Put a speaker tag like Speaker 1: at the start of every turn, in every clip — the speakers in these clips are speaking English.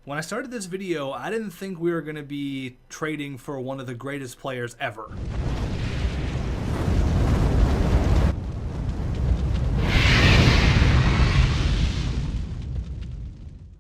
Speaker 1: When I started this video, I didn't think we were going to be trading for one of the greatest players ever.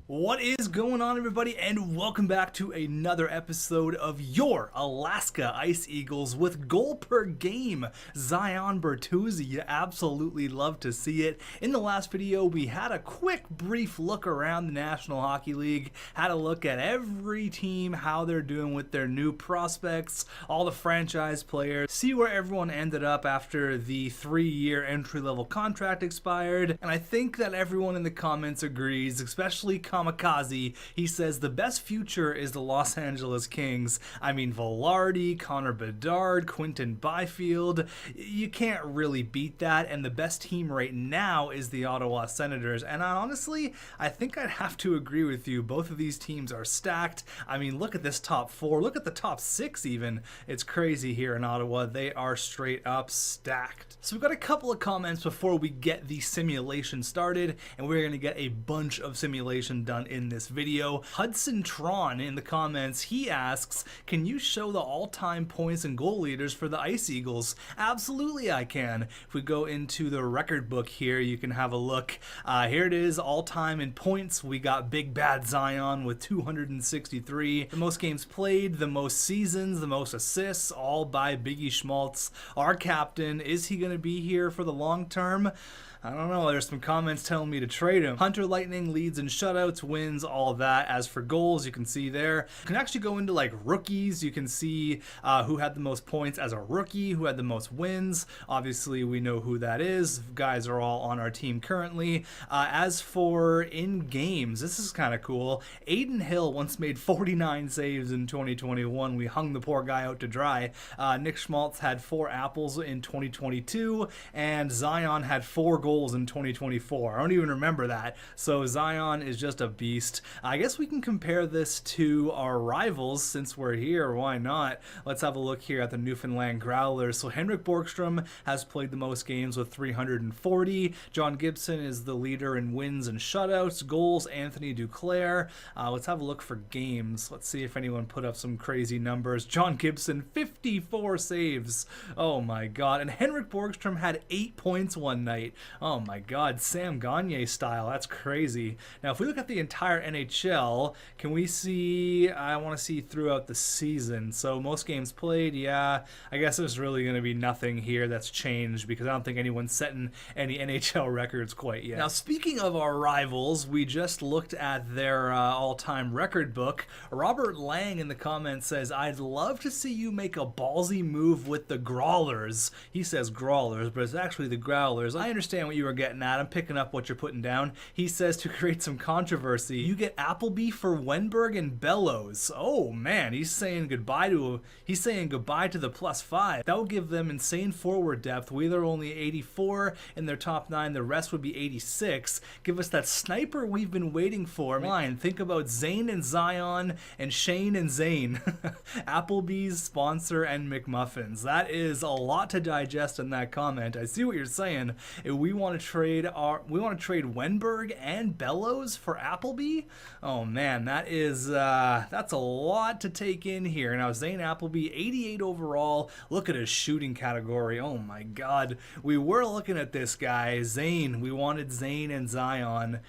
Speaker 1: What is going on, everybody, and welcome back to another episode of your Alaska Ice Eagles with goal per game, Zion Bertuzzi. You absolutely love to see it. In the last video, we had a quick, brief look around the National Hockey League, had a look at every team, how they're doing with their new prospects, all the franchise players, see where everyone ended up after the 3-year entry-level contract expired, and I think that everyone in the comments agrees, especially Kamikaze. He says the best future is the Los Angeles Kings. I mean, Velarde, Connor Bedard, Quinton Byfield. You can't really beat that, and the best team right now is the Ottawa Senators. And honestly, I think I'd have to agree with you. Both of these teams are stacked. I mean, look at this top 4. Look at the top 6 even. It's crazy here in Ottawa. They are straight up stacked. So we've got a couple of comments before we get the simulation started, and we're going to get a bunch of simulation done in this video. Hudson Tron in the comments, he asks, can you show the all-time points and goal leaders for the Ice Eagles? Absolutely I can. If we go into the record book here, you can have a look. Here it is, all-time in points. We got Big Bad Zion with 263. The most games played, the most seasons, the most assists, all by Biggie Schmaltz. Our captain, is he going to be here for the long term? I don't know, there's some comments telling me to trade him. Hunter Lightning leads in shutouts, wins, all that. As for goals, you can see there. You can actually go into like rookies. You can see who had the most points as a rookie, who had the most wins. Obviously, we know who that is. Guys are all on our team currently. As for in games, this is kind of cool. Aiden Hill once made 49 saves in 2021. We hung the poor guy out to dry. Nick Schmaltz had 4 apples in 2022, and Zion had 4 goals in 2024. I don't even remember that. So Zion is just a beast. I guess we can compare this to our rivals since we're here. Why not? Let's have a look here at the Newfoundland Growlers. So Henrik Borgstrom has played the most games with 340. John Gibson is the leader in wins and shutouts. Goals, Anthony Duclair. Let's have a look for games. Let's see if anyone put up some crazy numbers. John Gibson, 54 saves. Oh my god. And Henrik Borgstrom had 8 points one night. Oh my god, Sam Gagner style. That's crazy. Now, if we look at the entire NHL, can we see, I want to see throughout the season. So most games played, yeah. I guess there's really going to be nothing here that's changed because I don't think anyone's setting any NHL records quite yet. Now, speaking of our rivals, we just looked at their all-time record book. Robert Lang in the comments says, I'd love to see you make a ballsy move with the Growlers. He says Growlers, but it's actually the Growlers. I understand what you were getting at. I'm picking up what you're putting down. He says to create some controversy, you get Appleby for Wenberg and Bellows. Oh man, he's saying goodbye to the +5. That would give them insane forward depth. Wheeler only 84 in their top 9. The rest would be 86. Give us that sniper we've been waiting for. Line. Think about Zayn and Zion and Shane and Zayn. Applebee's sponsor and McMuffins. That is a lot to digest in that comment. I see what you're saying. If we want to trade Wenberg and Bellows for Appleby. Oh man, that's a lot to take in here. Now Zayn Appleby, 88 overall. Look at his shooting category. Oh my god, we were looking at this guy Zayn. We wanted Zayn and Zion.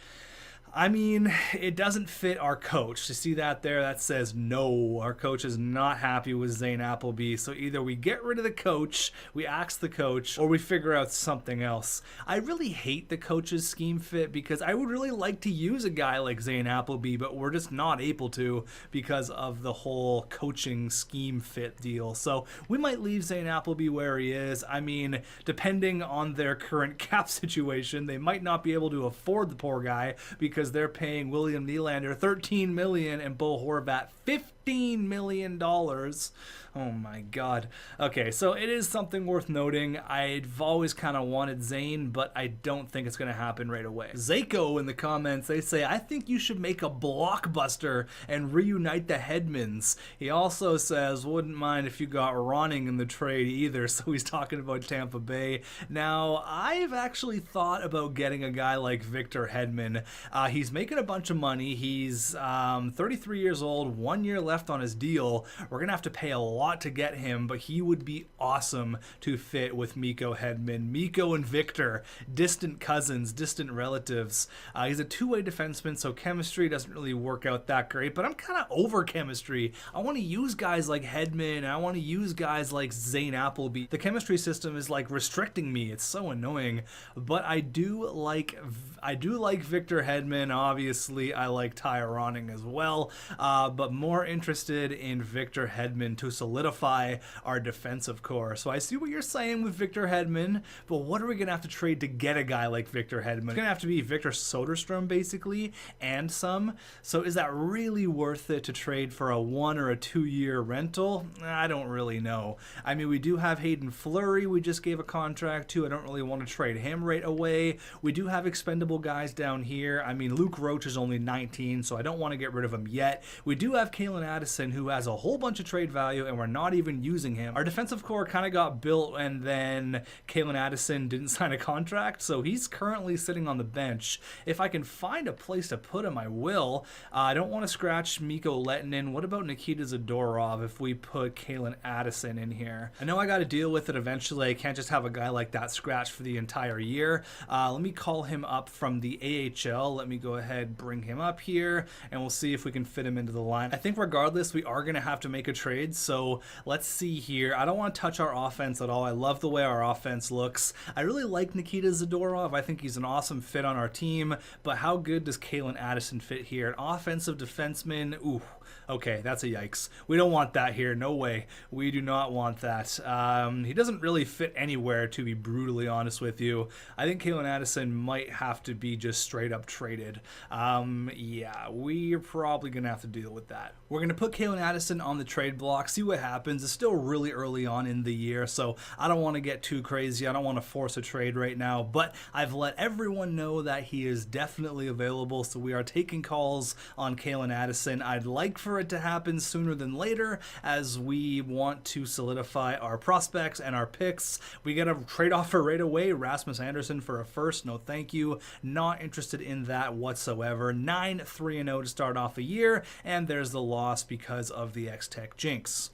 Speaker 1: I mean, it doesn't fit our coach. You see that there? That says no. Our coach is not happy with Zayn Appleby. So either we get rid of the coach, we axe the coach, or we figure out something else. I really hate the coach's scheme fit because I would really like to use a guy like Zayn Appleby, but we're just not able to because of the whole coaching scheme fit deal. So we might leave Zayn Appleby where he is. I mean, depending on their current cap situation, they might not be able to afford the poor guy because they're paying William Nylander $13 million and Bo Horvat $15 million. Oh my god. Okay, so it is something worth noting. I've always kind of wanted Zayn, but I don't think it's going to happen right away. Zako in the comments, they say, I think you should make a blockbuster and reunite the Hedmans. He also says, wouldn't mind if you got Ronning in the trade either, so he's talking about Tampa Bay. Now, I've actually thought about getting a guy like Victor Hedman. He's making a bunch of money. He's 33 years old, 1 year left on his deal. We're going to have to pay a lot to get him, but he would be awesome to fit with Mikko Hedman. Mikko and Victor, distant cousins, distant relatives. He's a two-way defenseman, so chemistry doesn't really work out that great, but I'm kind of over chemistry. I want to use guys like Hedman, and I want to use guys like Zayn Appleby. The chemistry system is like restricting me. It's so annoying, but I do like Victor Hedman. Obviously, I like Ty Ronning as well, but more interested in Victor Hedman to solidify our defensive core. So I see what you're saying with Victor Hedman, but what are we going to have to trade to get a guy like Victor Hedman? It's going to have to be Victor Soderstrom, basically, and some. So is that really worth it to trade for a 1 or a 2 year rental? I don't really know. I mean, we do have Hayden Fleury we just gave a contract to. I don't really want to trade him right away. We do have expendable guys down here. I mean, Luke Roach is only 19, so I don't want to get rid of him yet. We do have Caitlyn Addison, who has a whole bunch of trade value, and we're not even using him. Our defensive core kind of got built, and then Caitlyn Addison didn't sign a contract, so he's currently sitting on the bench. If I can find a place to put him, I will. I don't want to scratch Mikko Lehtinen. What about Nikita Zadorov if we put Caitlyn Addison in here? I know I got to deal with it eventually. I can't just have a guy like that scratched for the entire year. Let me call him up from the AHL. Let me go ahead, bring him up here, and we'll see if we can fit him into the line. I think regardless, we are going to have to make a trade, so let's see here. I don't want to touch our offense at all. I love the way our offense looks. I really like Nikita Zadorov. I think he's an awesome fit on our team, but how good does Caitlyn Addison fit here? An offensive defenseman, ooh. Okay, that's a yikes. We don't want that here. No way. We do not want that. He doesn't really fit anywhere, to be brutally honest with you. I think Caitlyn Addison might have to be just straight up traded. Yeah, we're probably going to have to deal with that. We're going to put Caitlyn Addison on the trade block, see what happens. It's still really early on in the year, so I don't want to get too crazy. I don't want to force a trade right now, but I've let everyone know that he is definitely available, so we are taking calls on Caitlyn Addison. I'd like for it to happen sooner than later, as we want to solidify our prospects and our picks. We get a trade offer right away. Rasmus Anderson for a first. No thank you. Not interested in that whatsoever. 9-3-0 to start off a year, and there's the loss because of the xTech jinx.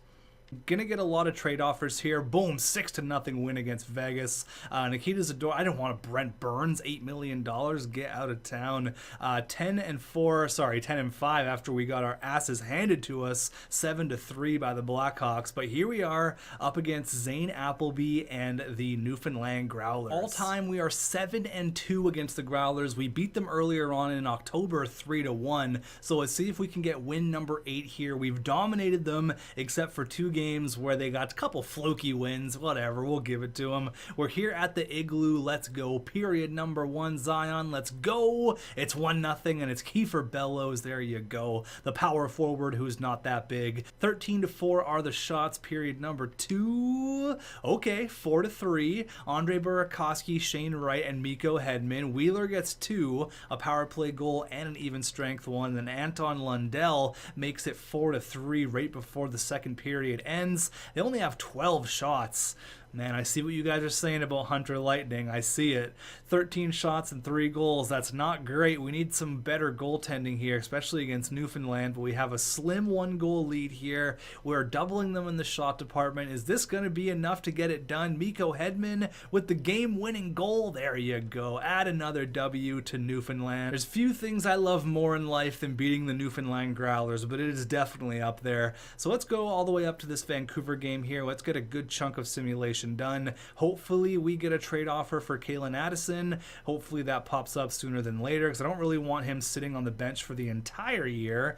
Speaker 1: Gonna get a lot of trade offers here. Boom, 6-0 win against Vegas. Nikita Zadorov. I don't want Brent Burns, $8 million. Get out of town. 10-5 after we got our asses handed to us, 7-3 by the Blackhawks. But here we are up against Zayn Appleby and the Newfoundland Growlers. All time, we are 7-2 against the Growlers. We beat them earlier on in October, 3-1. So let's see if we can get win number 8 here. We've dominated them except for 2 games where they got a couple fluky wins. Whatever, we'll give it to them. We're here at the Igloo. Let's go. Period number 1, Zion. Let's go. It's 1-0, and it's Kiefer Bellows. There you go. The power forward who's not that big. 13-4 are the shots. Period number 2. Okay, 4-3. Andre Burakovsky, Shane Wright, and Mikko Hedman. Wheeler gets 2, a power play goal, and an even strength 1. Then Anton Lundell makes it 4-3 right before the second period ends. They only have 12 shots. Man, I see what you guys are saying about Hunter Lightning. I see it. 13 shots and 3 goals. That's not great. We need some better goaltending here, especially against Newfoundland. But we have a slim 1-goal lead here. We're doubling them in the shot department. Is this going to be enough to get it done? Mikko Hedman with the game-winning goal. There you go. Add another W to Newfoundland. There's few things I love more in life than beating the Newfoundland Growlers, but it is definitely up there. So let's go all the way up to this Vancouver game here. Let's get a good chunk of simulation done. Hopefully we get a trade offer for Caitlyn Addison. Hopefully that pops up sooner than later, because I don't really want him sitting on the bench for the entire year.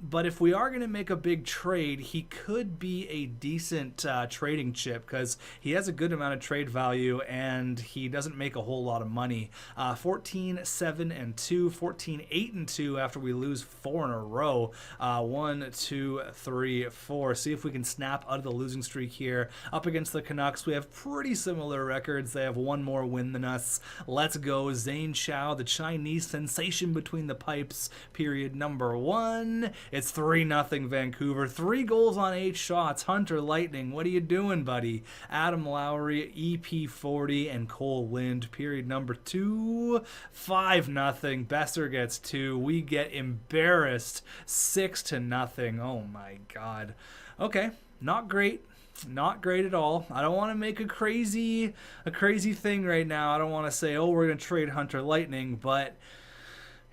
Speaker 1: But if we are going to make a big trade, he could be a decent trading chip, because he has a good amount of trade value and he doesn't make a whole lot of money. 14-7-2, 14-8-2 after we lose 4 in a row. 1, 2, 3, 4. See if we can snap out of the losing streak here. Up against the Canucks, we have pretty similar records. They have 1 more win than us. Let's go. Zane Chow, the Chinese sensation between the pipes. Period number 1. It's 3-0 Vancouver. 3 goals on 8 shots. Hunter Lightning, what are you doing, buddy? Adam Lowry, EP Foodie, and Cole Lind. Period number 2. 5-0. Besser gets 2. We get embarrassed. 6-0. Oh my God. Okay, not great. Not great at all. I don't want to make a crazy thing right now. I don't want to say, oh, we're going to trade Hunter Lightning, but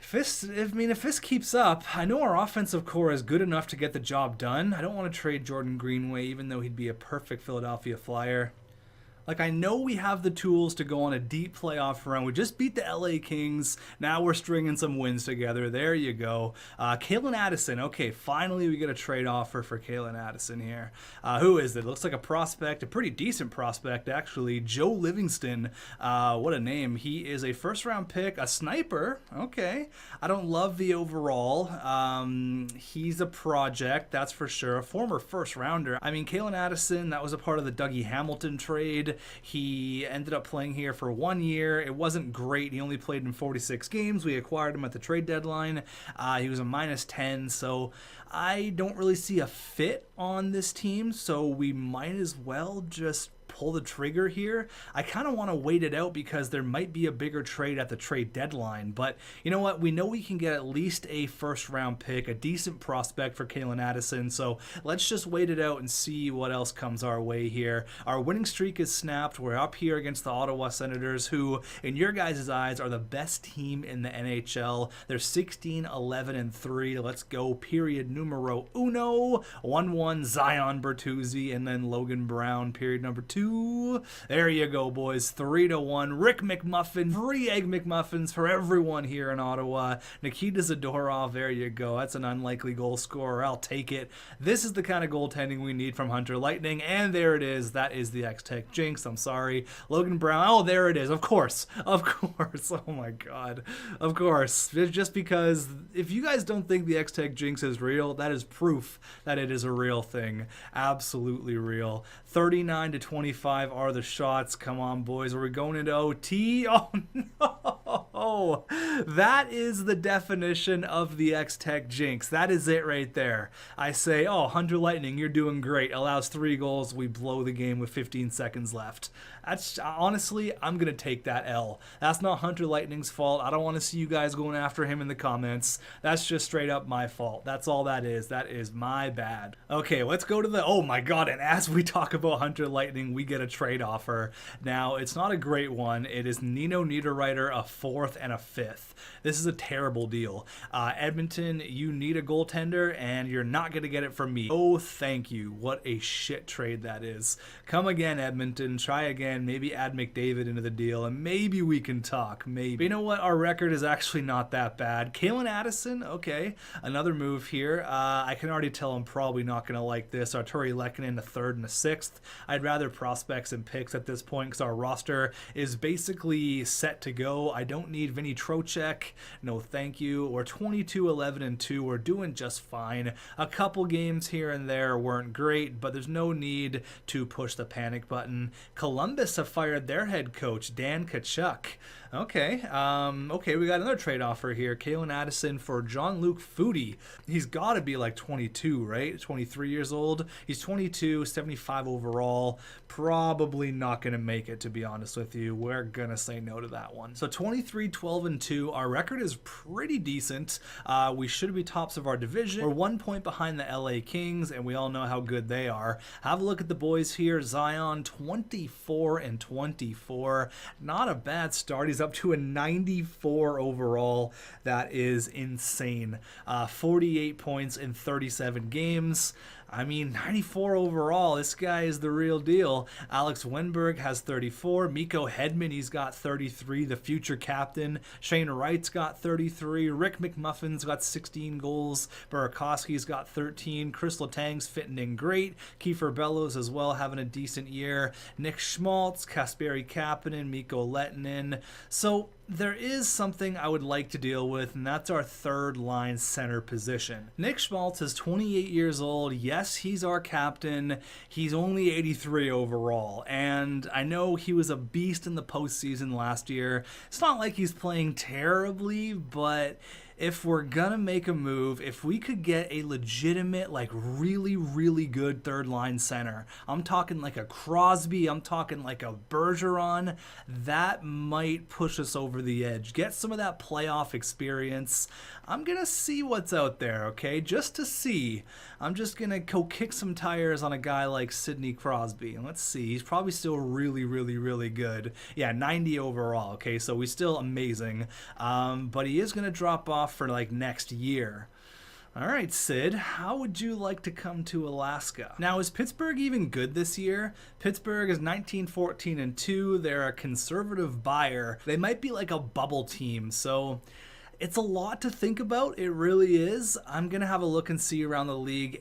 Speaker 1: if this keeps up, I know our offensive core is good enough to get the job done. I don't want to trade Jordan Greenway, even though he'd be a perfect Philadelphia Flyer. Like, I know we have the tools to go on a deep playoff run. We just beat the LA Kings. Now we're stringing some wins together. There you go. Caitlyn Addison. Okay, finally we get a trade offer for Caitlyn Addison here. Who is it? Looks like a prospect, a pretty decent prospect, actually. Joe Livingston. What a name. He is a first-round pick, a sniper. Okay. I don't love the overall. He's a project, that's for sure. A former first-rounder. I mean, Caitlyn Addison, that was a part of the Dougie Hamilton trade. He ended up playing here for 1 year. It wasn't great. He only played in 46 games. We acquired him at the trade deadline. He was a -10, so I don't really see a fit on this team, so we might as well just pull the trigger here. I kind of want to wait it out because there might be a bigger trade at the trade deadline, but you know what? We know we can get at least a first-round pick, a decent prospect for Caitlyn Addison, so let's just wait it out and see what else comes our way here. Our winning streak is snapped. We're up here against the Ottawa Senators, who, in your guys' eyes, are the best team in the NHL. They're 16-11-3. Let's go. Period numero uno. 1-1 Zion Bertuzzi, and then Logan Brown. Period number 2. There you go, boys. 3-1. Rick McMuffin. 3 Egg McMuffins for everyone here in Ottawa. Nikita Zadorov. There you go. That's an unlikely goal scorer. I'll take it. This is the kind of goaltending we need from Hunter Lightning. And there it is. That is the xTech jinx. I'm sorry. Logan Brown. Oh, there it is. Of course. Of course. Oh my God. Of course. Just because if you guys don't think the xTech jinx is real, that is proof that it is a real thing. Absolutely real. 39-25 are the shots. Come on, boys. Are we going into OT? Oh, no. That is the definition of the xTech jinx. That is it right there. I say, oh, Hunter Lightning, you're doing great. Allows 3 goals. We blow the game with 15 seconds left. That's honestly, I'm going to take that L. That's not Hunter Lightning's fault. I don't want to see you guys going after him in the comments. That's just straight up my fault. That's all that is. That is my bad. Okay, let's go to the, oh my God. And as we talk about Hunter Lightning, we get a trade offer. Now, it's not a great one. It is Nino Niederreiter, a 4th and a 5th. This is a terrible deal. Edmonton, you need a goaltender, and you're not going to get it from me. Oh, thank you. What a shit trade that is. Come again, Edmonton. Try again. Maybe add McDavid into the deal, and maybe we can talk. Maybe. But you know what? Our record is actually not that bad. Caitlyn Addison, okay. Another move here. I can already tell I'm probably not going to like this. Arturi Lehkonen, a 3rd and a 6th. I'd rather prospects and picks at this point because our roster is basically set to go. I don't need Vinny Trocheck. No, thank you. We're 22-11-2. We're doing just fine. A couple games here and there weren't great, but there's no need to push the panic button. Columbus have fired their head coach, Dan Tkachuk. Okay, okay, we got another trade offer here. Caitlyn Addison for Jean-Luc Foodie. He's got to be like 22, right? 23 years old. He's 22, 75 overall. Probably not going to make it, to be honest with you. We're going to say no to that one. So 23-12-2. Our record is pretty decent. We should be tops of our division. We're 1 point behind the LA Kings, and we all know how good they are. Have a look at the boys here. Zion, 24-24. Not a bad start. He's up to a 94 overall. That is insane. 48 points in 37 games. I mean, 94 overall. This guy is the real deal. Alex Wenberg has 34. Miko Hedman, he's got 33. The future captain. Shane Wright's got 33. Rick McMuffin's got 16 goals. Burakovsky's got 13. Chris Letang's fitting in great. Kiefer Bellows as well, having a decent year. Nick Schmaltz, Kasperi Kapanen, Mikko Lehtinen. So there is something I would like to deal with, and that's our 3rd line center position. Nick Schmaltz is 28 years old. Yes, he's our captain. He's only 83 overall, and I know he was a beast in the postseason last year. It's not like he's playing terribly, but if we're gonna make a move, if we could get a legitimate, like really, really good third line center, I'm talking like a Crosby, I'm talking like a Bergeron, that might push us over the edge. Get some of that playoff experience. I'm gonna see what's out there, okay? Just to see. I'm just gonna go kick some tires on a guy like Sidney Crosby. And let's see, he's probably still really, really, really good. Yeah, 90 overall, okay? So he's still amazing. But he is gonna drop off for like next year. All right, Sid, how would you like to come to Alaska? Now, is Pittsburgh even good this year? Pittsburgh is 19-14-2. They're a conservative buyer. They might be like a bubble team, so it's a lot to think about. It really is. I'm going to have a look and see around the league.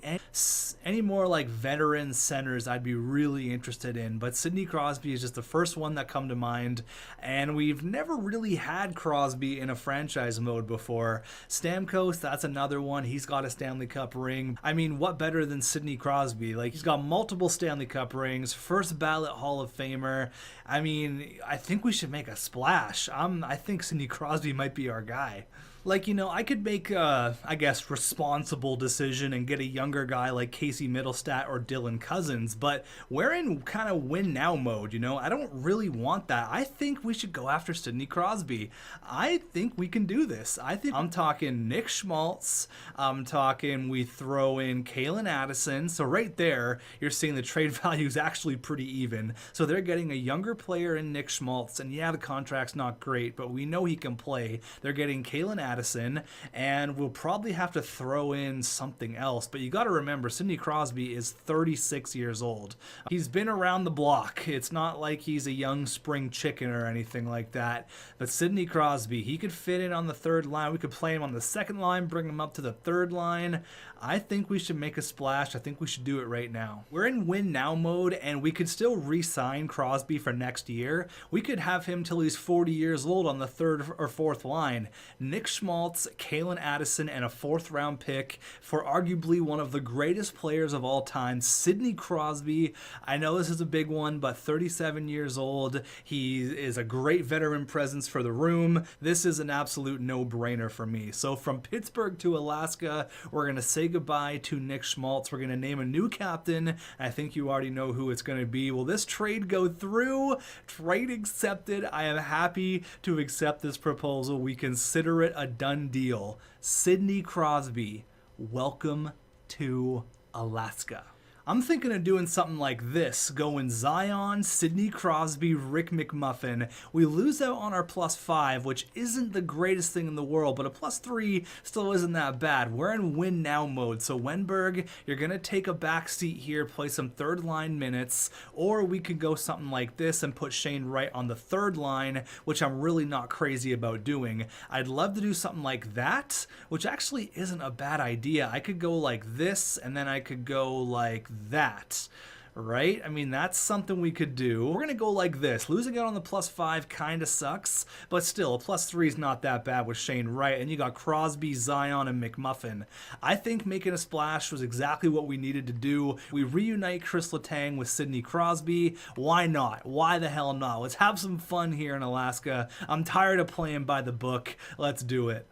Speaker 1: Any more like veteran centers I'd be really interested in. But Sidney Crosby is just the first one that come to mind. And we've never really had Crosby in a franchise mode before. Stamkos, that's another one. He's got a Stanley Cup ring. I mean, what better than Sidney Crosby? Like, he's got multiple Stanley Cup rings, first ballot Hall of Famer. I mean, I think we should make a splash. I think Sidney Crosby might be our guy. Like, you know, I could make a, I guess, responsible decision and get a younger guy like Casey Middlestat or Dylan Cousins, but we're in kind of win now mode, you know? I don't really want that. I think we should go after Sidney Crosby. I think we can do this. I'm talking Nick Schmaltz. I'm talking we throw in Caitlyn Addison. So right there, you're seeing the trade value is actually pretty even. So they're getting a younger player in Nick Schmaltz, and yeah, the contract's not great, but we know he can play. They're getting Caitlyn Addison, and we'll probably have to throw in something else. But you got to remember, Sidney Crosby is 36 years old. He's been around the block. It's not like he's a young spring chicken or anything like that. But Sidney Crosby, he could fit in on the third line. We could play him on the second line, bring him up to the third line. I think we should make a splash. I think we should do it right now. We're in win now mode, and we could still re-sign Crosby for next year. We could have him till he's 40 years old on the third or fourth line. Nick Schmaltz, Caitlyn Addison, and a fourth-round pick for arguably one of the greatest players of all time, Sidney Crosby. I know this is a big one, but 37 years old. He is a great veteran presence for the room. This is an absolute no-brainer for me. So from Pittsburgh to Alaska, we're going to say goodbye to Nick Schmaltz. We're going to name a new captain. I think you already know who it's going to be. Will this trade go through? Trade accepted. I am happy to accept this proposal. We consider it a done deal. Sidney Crosby, welcome to Alaska. I'm thinking of doing something like this, going Zion, Sidney Crosby, Rick McMuffin. We lose out on our +5, which isn't the greatest thing in the world, but a +3 still isn't that bad. We're in win now mode, so Wenberg, you're going to take a back seat here, play some third line minutes, or we could go something like this and put Shane Wright on the third line, which I'm really not crazy about doing. I'd love to do something like that, which actually isn't a bad idea. I could go like this, and then I could go like that, right? I mean, that's something we could do. We're gonna go like this. Losing out on the +5 kind of sucks, but still, a +3 is not that bad with Shane Wright, and you got Crosby, Zion, and McMuffin. I think making a splash was exactly what we needed to do. We reunite Chris Letang with Sidney Crosby. Why not? Why the hell not? Let's have some fun here in Alaska. I'm tired of playing by the book. Let's do it.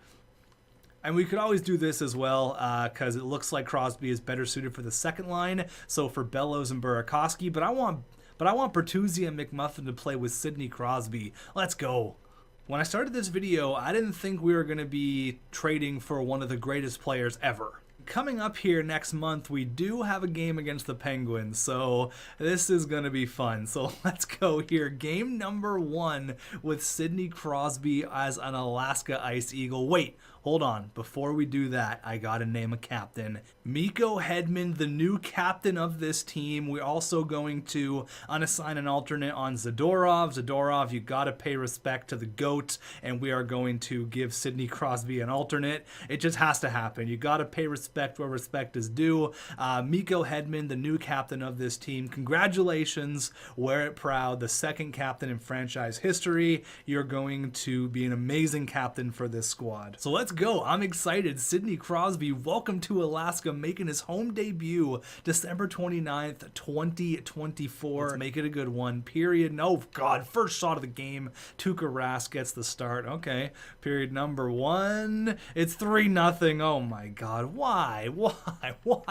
Speaker 1: And we could always do this as well, because it looks like Crosby is better suited for the second line. So for Bellows and Burakovsky, but I want Bertuzzi and McMuffin to play with Sidney Crosby. Let's go. When I started this video, I didn't think we were going to be trading for one of the greatest players ever. Coming up here next month, we do have a game against the Penguins, so this is going to be fun. So let's go here. Game number 1 with Sidney Crosby as an Alaska Ice Eagle. Wait, hold on. Before we do that, I got to name a captain. Mikko Hedman, the new captain of this team. We're also going to unassign an alternate on Zadorov. Zadorov, you got to pay respect to the GOAT, and we are going to give Sidney Crosby an alternate. It just has to happen. You got to pay respect where respect is due. Mikko Hedman, the new captain of this team. Congratulations. Wear it proud. The second captain in franchise history. You're going to be an amazing captain for this squad. So let's let's go. I'm excited. Sidney Crosby, welcome to Alaska, making his home debut December 29th, 2024. Let's make it a good one. Period. No, God, first shot of the game. Tuukka Rask gets the start. Okay. Period number 1. It's 3-0. Oh my God. Why?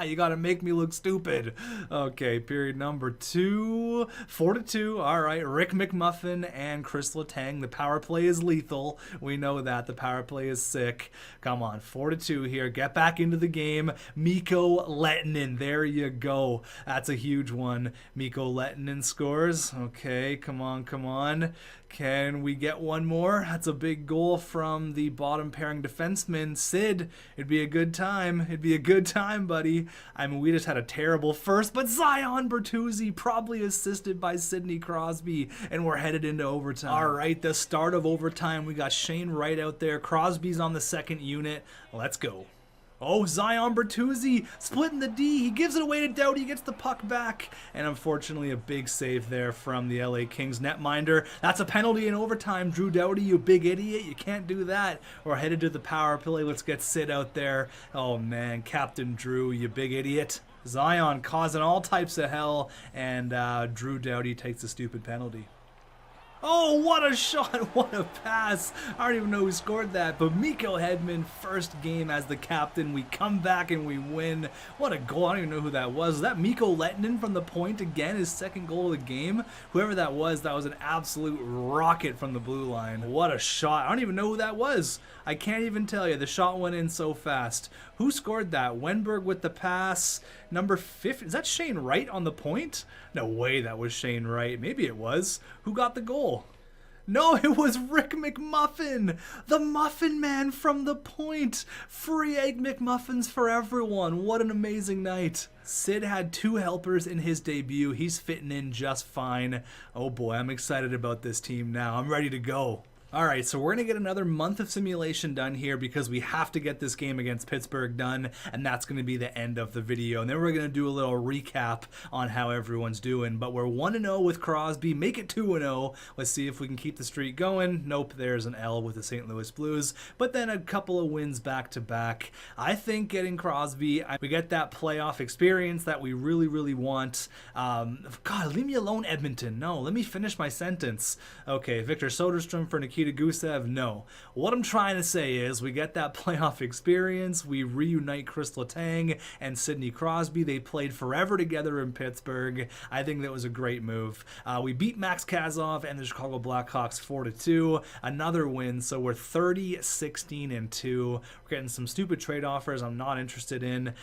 Speaker 1: You gotta make me look stupid. Okay. Period number 2. 4-2. All right. Rick McMuffin and Chris Letang. The power play is lethal. We know that. The power play is sick. Come on. 4-2 here. Get back into the game. Mikko Lehtinen. There you go. That's a huge one. Mikko Lehtinen scores. Okay. Come on. Can we get one more? That's a big goal from the bottom pairing defenseman, Sid. It'd be a good time, buddy. I mean, we just had a terrible first, but Zayn Bertuzzi probably assisted by Sidney Crosby, and we're headed into overtime. All right, the start of overtime. We got Shane Wright out there. Crosby's on the second unit. Let's go. Oh, Zayn Bertuzzi splitting the D. He gives it away to Doughty. He gets the puck back. And unfortunately, a big save there from the LA Kings netminder. That's a penalty in overtime. Drew Doughty, you big idiot. You can't do that. We're headed to the power play. Let's get Sid out there. Oh, man. Captain Drew, you big idiot. Zion causing all types of hell. And Drew Doughty takes a stupid penalty. Oh, what a shot, what a pass. I don't even know who scored that, but Mikko Hedman, first game as the captain. We come back and we win. What a goal. I don't even know who that was. Was that Mikko Lehtinen from the point again, his second goal of the game? Whoever that was an absolute rocket from the blue line. What a shot. I don't even know who that was. I can't even tell you. The shot went in so fast. Who scored that? Wenberg with the pass. Number 50. Is that Shane Wright on the point? No way that was Shane Wright. Maybe it was. Who got the goal? No, it was Rick McMuffin, the Muffin Man from the point. Free Egg McMuffins for everyone. What an amazing night. Sid had 2 helpers in his debut. He's fitting in just fine. Oh boy, I'm excited about this team now. I'm ready to go. Alright, so we're going to get another month of simulation done here because we have to get this game against Pittsburgh done, and that's going to be the end of the video. And then we're going to do a little recap on how everyone's doing. But we're 1-0 with Crosby. Make it 2-0. Let's see if we can keep the streak going. Nope, there's an L with the St. Louis Blues. But then a couple of wins back-to-back. I think getting Crosby, we get that playoff experience that we really, really want. God, leave me alone, Edmonton. No, let me finish my sentence. Okay, Victor Soderstrom for Nikita Gusev, no. What I'm trying to say is we get that playoff experience, we reunite Chris Letang and Sidney Crosby. They played forever together in Pittsburgh. I think that was a great move. We beat Max Kazov and the Chicago Blackhawks 4-2. Another win, so we're 30-16-2. We're getting some stupid trade offers I'm not interested in.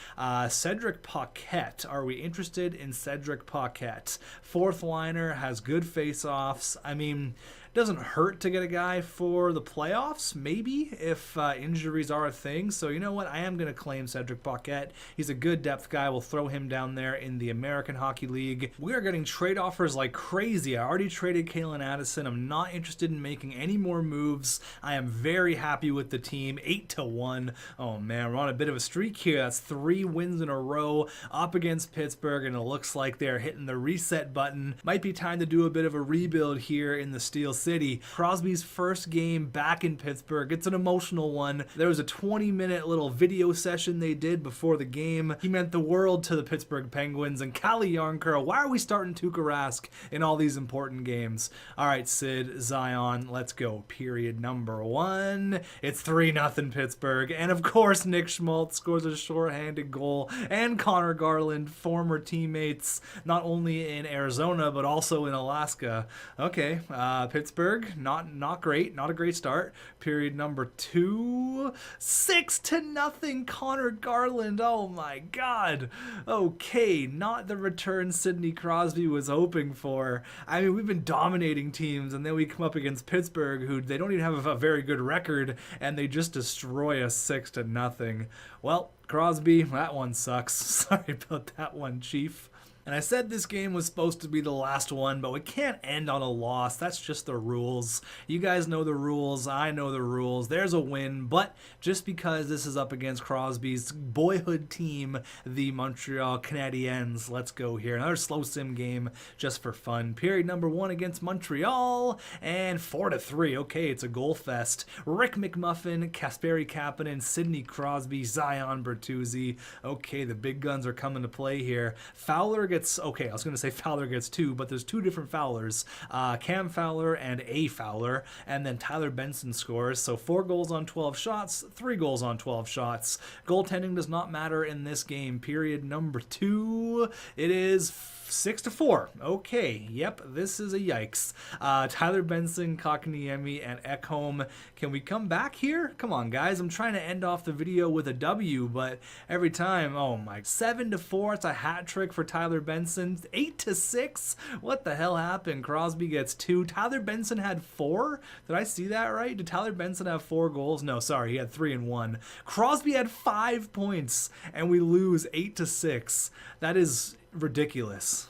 Speaker 1: Cedric Paquette. Are we interested in Cedric Paquette? Fourth liner, has good face-offs. I mean, doesn't hurt to get a guy for the playoffs, maybe, if injuries are a thing. So you know what? I am going to claim Cedric Paquette. He's a good depth guy. We'll throw him down there in the American Hockey League. We are getting trade offers like crazy. I already traded Caitlyn Addison. I'm not interested in making any more moves. I am very happy with the team. 8-1. Oh, man, we're on a bit of a streak here. That's 3 wins in a row up against Pittsburgh, and it looks like they're hitting the reset button. Might be time to do a bit of a rebuild here in the Steel City. Crosby's first game back in Pittsburgh. It's an emotional one. There was a 20-minute little video session they did before the game. He meant the world to the Pittsburgh Penguins. And Calle Jarnkrok, why are we starting Tuukka Rask in all these important games? All right, Sid, Zion, let's go. Period number 1. It's 3-0 Pittsburgh. And of course, Nick Schmaltz scores a shorthanded goal. And Connor Garland, former teammates, not only in Arizona, but also in Alaska. Okay, Pittsburgh, not great. Not a great start. Period number 2. 6-0 Connor Garland. Oh my God. Okay, not the return Sidney Crosby was hoping for. I mean, we've been dominating teams, and then we come up against Pittsburgh, who they don't even have a very good record, and they just destroy us 6-0. Well, Crosby, that one sucks. Sorry about that one, Chief. And I said this game was supposed to be the last one, but we can't end on a loss. That's just the rules. You guys know the rules. I know the rules. There's a win, but just because this is up against Crosby's boyhood team, the Montreal Canadiens, let's go here. Another slow sim game just for fun. Period number 1 against Montreal, and 4-3. Okay, it's a goal fest. Rick McMuffin, Kasperi Kapanen, Sidney Crosby, Zion Bertuzzi. Okay, the big guns are coming to play here. Fowler gets, okay, I was going to say Fowler gets 2, but there's 2 different Fowlers. Cam Fowler and A Fowler, and then Tyler Benson scores. So 4 goals on 12 shots, 3 goals on 12 shots. Goaltending does not matter in this game. Period number 2. It is 6-4. Okay, yep, this is a yikes. Tyler Benson, Kotkaniemi, and Ekholm. Can we come back here? Come on, guys. I'm trying to end off the video with a W, but every time, oh my. 7-4. It's a hat trick for Tyler Benson. 8-6. What the hell happened? Crosby gets 2. Tyler Benson had 4? Did I see that right? Did Tyler Benson have 4 goals? No, sorry, he had 3 and 1. Crosby had 5 points, and we lose 8-6. That is ridiculous.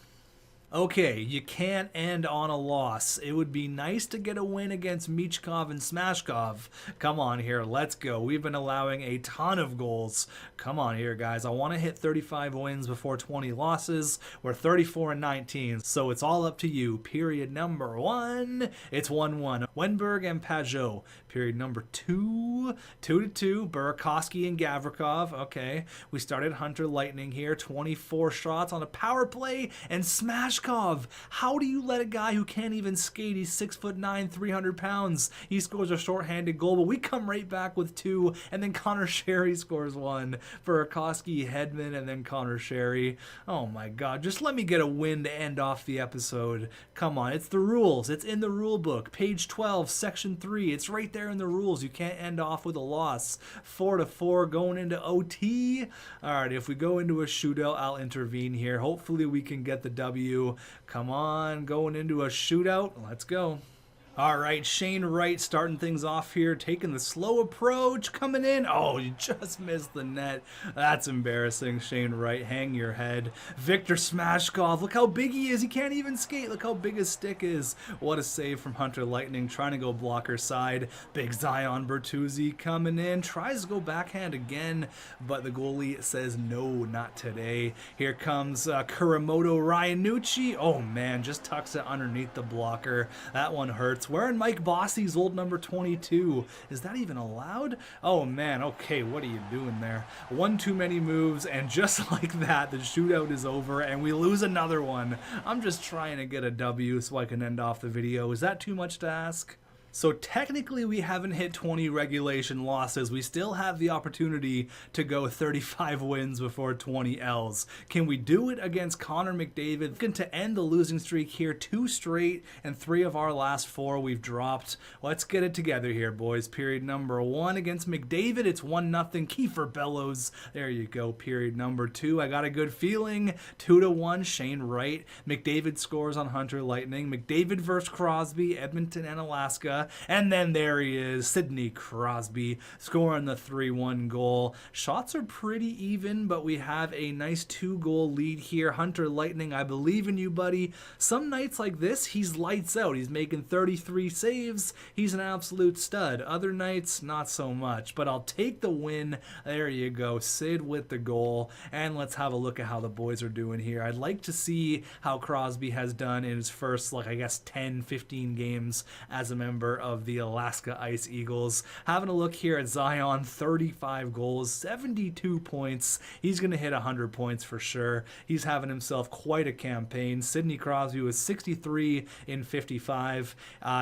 Speaker 1: Okay, you can't end on a loss. It would be nice to get a win against Michkov and Smashkov. Come on here, let's go. We've been allowing a ton of goals. Come on here, guys. I want to hit 35 wins before 20 losses. We're 34-19, so it's all up to you. Period number 1, it's 1-1. Wenberg and Pajot. Period number 2, 2-2. Burakovsky and Gavrikov. Okay, we started Hunter Lightning here. 24 shots on a power play, and Smashkov. How do you let a guy who can't even skate, he's 6'9", 300 pounds, he scores a shorthanded goal, but we come right back with 2, and then Connor Sherry scores 1. Burakovsky, Hedman, and then Connor Sherry. Oh my god, just let me get a win to end off the episode. Come on, it's the rules. It's in the rule book. Page 12, section 3. It's right there in the rules. You can't end off with a loss. 4-4 going into OT. Alright, if we go into a shootout, I'll intervene here. Hopefully we can get the W. Come on, going into a shootout. Let's go. All right, Shane Wright starting things off here, taking the slow approach, coming in. Oh, you just missed the net. That's embarrassing, Shane Wright. Hang your head. Victor Smashkov, look how big he is. He can't even skate. Look how big his stick is. What a save from Hunter Lightning, trying to go blocker side. Big Zion Bertuzzi coming in, tries to go backhand again, but the goalie says no, not today. Here comes Kuramoto Ryanucci. Oh, man, just tucks it underneath the blocker. That one hurts. Wearing Mike Bossy's old number 22. Is that even allowed? Oh man, okay, what are you doing there? One too many moves, and just like that, the shootout is over, and we lose another one. I'm just trying to get a W so I can end off the video. Is that too much to ask? So technically we haven't hit 20 regulation losses. We still have the opportunity to go 35 wins before 20 L's. Can we do it against Connor McDavid? Looking to end the losing streak here, 2 straight, and 3 of our last 4 we've dropped. Let's get it together here, boys. Period number 1 against McDavid. It's 1-0. Kiefer Bellows. There you go. Period number 2. I got a good feeling. 2-1. Shane Wright. McDavid scores on Hunter Lightning. McDavid versus Crosby, Edmonton and Alaska. And then there he is, Sidney Crosby, scoring the 3-1 goal. Shots are pretty even, but we have a nice 2-goal lead here. Hunter Lightning, I believe in you, buddy. Some nights like this, he's lights out. He's making 33 saves. He's an absolute stud. Other nights, not so much, but I'll take the win. There you go, Sid with the goal. And let's have a look at how the boys are doing here. I'd like to see how Crosby has done in his first, like, I guess 10, 15 games as a member of the Alaska Ice Eagles. Having a look here at Zion, 35 goals, 72 points. He's going to hit 100 points for sure. He's having himself quite a campaign. Sidney Crosby was 63 in 55.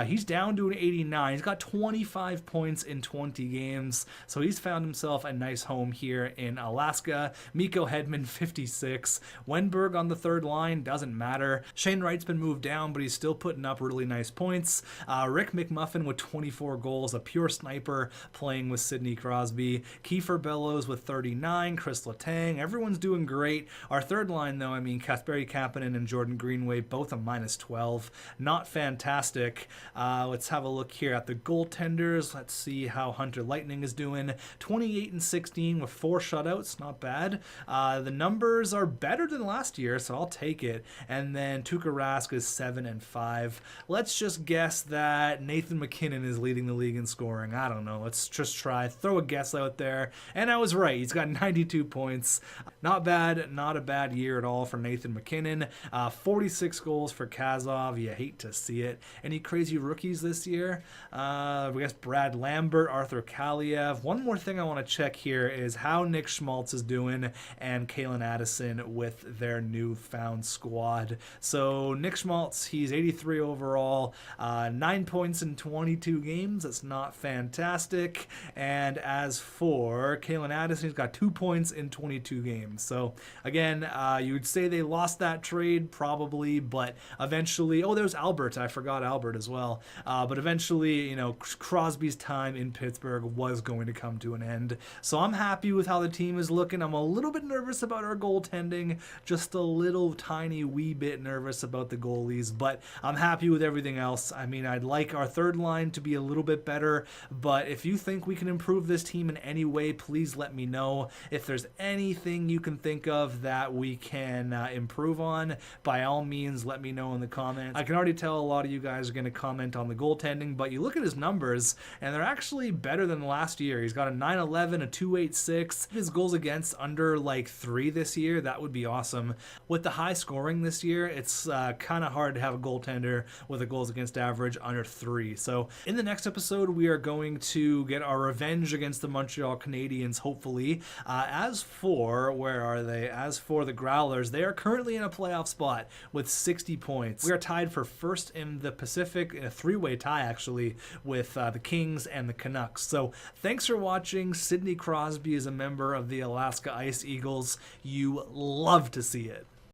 Speaker 1: He's down to an 89. He's got 25 points in 20 games, so he's found himself a nice home here in Alaska. Mikko Hedman, 56. Wenberg on the third line, doesn't matter. Shane Wright's been moved down, but he's still putting up really nice points. Rick McMuffin McMuffin with 24 goals, a pure sniper playing with Sidney Crosby. Kiefer Bellows with 39, Chris Letang. Everyone's doing great. Our third line, though, Kasperi Kapanen and Jordan Greenway, both a -12. Not fantastic. Let's have a look here at the goaltenders. Let's see how Hunter Lightning is doing. 28-16 with 4 shutouts. Not bad. The numbers are better than last year, so I'll take it. And then Tuukka Rask is 7-5. Let's just guess that Nathan MacKinnon is leading the league in scoring. I don't know. Let's just try. Throw a guess out there. And I was right. He's got 92 points. Not bad. Not a bad year at all for Nathan MacKinnon. 46 goals for Kazov. You hate to see it. Any crazy rookies this year? I guess Brad Lambert, Arthur Kaliev. One more thing I want to check here is how Nick Schmaltz is doing and Caitlyn Addison with their newfound squad. So Nick Schmaltz, he's 83 overall, 9 points in 22 games. That's not fantastic. And as for Caitlyn Addison, he's got 2 points in 22 games. So again, you would say they lost that trade probably, but eventually, oh, there's Albert. I forgot Albert as well. But eventually, you know, Crosby's time in Pittsburgh was going to come to an end. So I'm happy with how the team is looking. I'm a little bit nervous about our goaltending, just a little tiny wee bit nervous about the goalies, but I'm happy with everything else. I mean, I'd like our third line to be a little bit better, but if you think we can improve this team in any way, please let me know. If there's anything you can think of that we can improve on, by all means, let me know in the comments. I can already tell a lot of you guys are going to comment on the goaltending, but you look at his numbers, and they're actually better than last year. He's got a 911, a 286. His goals against under like 3 this year, that would be awesome. With the high scoring this year, it's kind of hard to have a goaltender with a goals against average under 3. So in the next episode, we are going to get our revenge against the Montreal Canadiens, hopefully. As for, where are they? As for the Growlers, they are currently in a playoff spot with 60 points. We are tied for first in the Pacific, in a 3-way tie actually, with the Kings and the Canucks. So thanks for watching. Sidney Crosby is a member of the Alaska Ice Eagles. You love to see it.